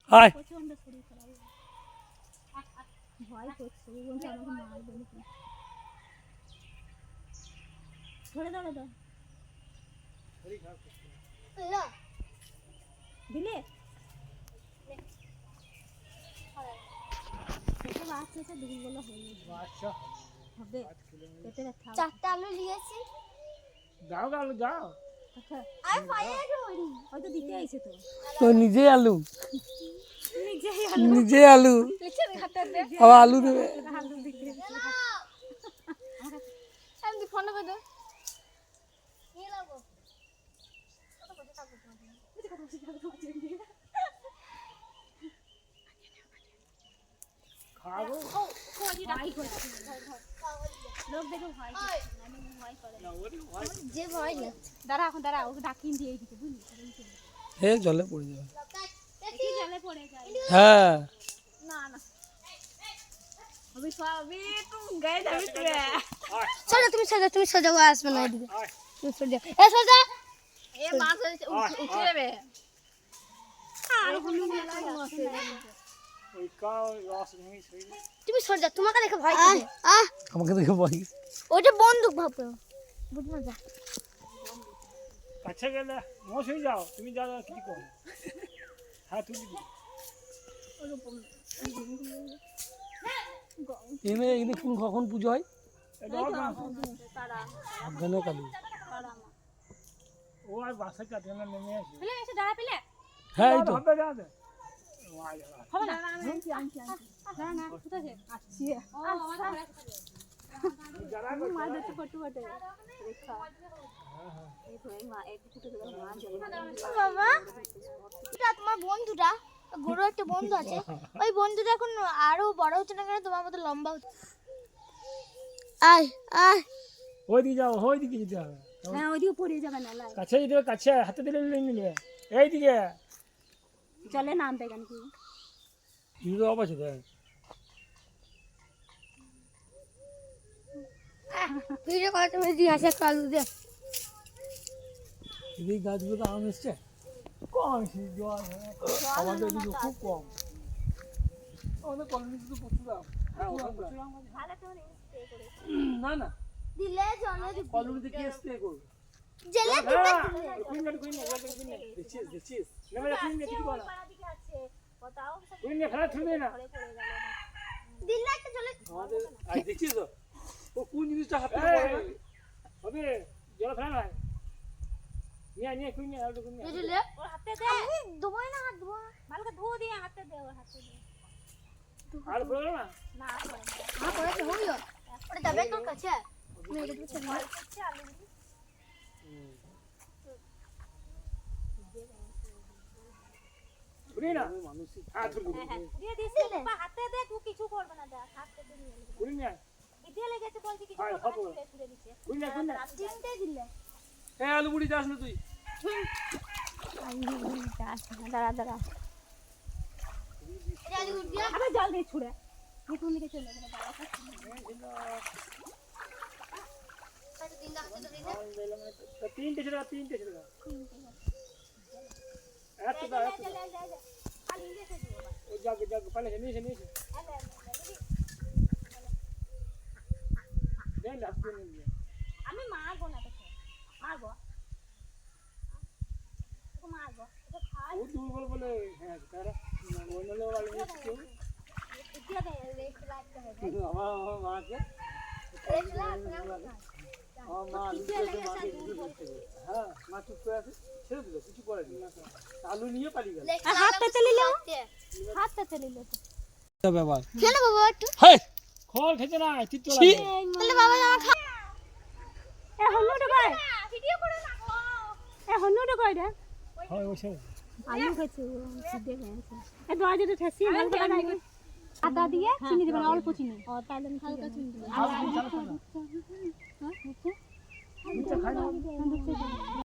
High প্রচন্ড শরীর খারাপ ভয় করছে বলছে আমাকে মারবে নাকি ধরে দাও দাও দিলে বাচ্চা দুর্বল হয়ে হবে পেটে ব্যথা 4টা আলু নিয়েছি যাও আলু যাও আমি পাইয়ে ধরি হয়তো দিতে আইছে তো তো নিজেই আলু নিজেই নিজেই আলু পেছনে হাতে দে আবার আলু দেবে আলু দিতে আমি ফোন করে দে নিয়ে লাগো খাবো লোক দেখে ভয় ভয় করে যে ভয় না দাঁড়া এখন দাঁড়া ওকে ডাকিয়ে দিয়ে দিতে বুঝলি হে জলে পড়ে যাবে দেখি জলে পড়ে যায় হ্যাঁ না না अभी अभी तुम गए जाबी तुरे চলো তুমি সোজা হয়ে আসবে না এদিকে তুমি সোজা এ সোজা ए मास उठे रे আর কোনো ওই কাও রস ভেঙে ছড়ি তুমি সোজা তোমাকে দেখে ভয় করে আমাকে দেখে ভয় ওটা বন্দুক ভাবো বুঝছো না কাছে গেলে মোষ হয়ে যাও তুমি যাও কি করো হ্যাঁ তুমি এনে এনে কোন কখন পুজো হয় তারা সাবধানে কালী তারা ও আর বাসা কাটে না নেমে আসে পেলে এসে দাঁড়া পেলে হ্যাঁ এই তো হবে যা দে হবে না আনছি না না কোথায় আসছি ও আমার যারা মা দেখতে ফটো ফটো রেখা এই তো এই মা এক ফুটো করে মা বাবা এটা তোমার বন্ধুটা গরু একটা বন্ধু আছে ওই বন্ধুটা এখন আরো বড় হচ্ছে না কেন তোমার মতো লম্বা হচ্ছে আয় আয় ওই দিকে যাও ওই দিকে যেতে হবে হ্যাঁ ওইদিকে পড়ে যাবে না লাই কাছে যেতে কাছে হাতে দিলে নিলে এই দিকে চলে নামতে কেন কি হিরো অফ আছে দেখ ভিডিও কল তুমি দি আসে কালু দে এই গাছগুলো আম এসছে কম জল আমাদের এদিকে খুব কম আমাদের কলোনিতে তো প্রচুর আম হ্যাঁ ওখানে প্রচুর আম আছে। ভালো তো স্প্রে করে না না দিলে জলে দিবি কলোনিতে কি স্প্রে করবে জেলে হ্যাঁ, দিবে কুইন দেখছিস নেমে কুইন দেখি বলা পাড়া দিকে আছে কথাও কুইন ফেলা ছুঁড়ে না পড়ে পড়ে গেল দিলে একটা জলে আমাদের আই দেখছিস তো ও কোন জিনিসটা হাতে এই, হবে জল ফেলা নাই নিয়ে কুইন আর কুইন দিলে ওর হাতে দে আমি দবাই না হাত ধোয়া ভালো করে ধুয়ে দিয়ে হাতে দে ওর হাতে দে আর পড়লো না না হ্যাঁ করে তো হইও ওটা যাবে তোর কাছে মেরে দিচ্ছে না হচ্ছে আলু দিবি কুইন না মানুষই হাত ধরে হ্যাঁ দিয়ে দিছি বাবা হাতে দে তুই কিছু করবে না দেখ হাতে দে নিয়ে নেবে কুইন না বিদ্যা লেগেছে বলছি কিছু হ্যাঁ, করবে হবো। না ছুড়ে দিছে কুইন না তিনটে দিলে এ আলু বুড়ি যাস না তুই দাঁড়া দাঁড়া এটা আলু উঠ দিয়া আবার জল দিয়ে ছুড়ে কোন দিকে চলে গেল দাঁড়া আর দিন দাও তো দিলে তিনটে ছিল এত দাও এত চলে যা যা খালি দিতে দিও ওই যাক পালে নিয়ে দেন লাস্ট নিয়ে আমি মারবো না তোকে মারবো তোকে মারবো এটা খাই ও দুর্বল বলে হ্যাঁ তারা অন্য লোক আলু নিয়ে কেউ এটা দে রেস্ট লাগতে হবে আমার মাকে আমার মা আলু খেয়েছে, মাকে কিছু বলতে হবে। হ্যাঁ মা চুপ করে আছে ছেড়ে দিল কিছু করেনি আলু নিয়ে পালিয়ে গেল হাতটা চলে লো হাতটা চলে লো ব্যাপার কেন বাবা একটু হেই খড় খেতে না চিত্ত ছি! লাগে তাহলে বাবা জামা খা এ হন্নুটা কই ভিডিও করে না গো এ হন্নুটা কই রে হয় ওই সব আলু খাচ্ছে সিদ্ধে গেছে এ দরজাটা ঠেসি ভালো করে নাই আদা দিয়ে চিনি দিবেন অল্প চিনি ও তাহলে আমি হালকা চিনি দিই খাই না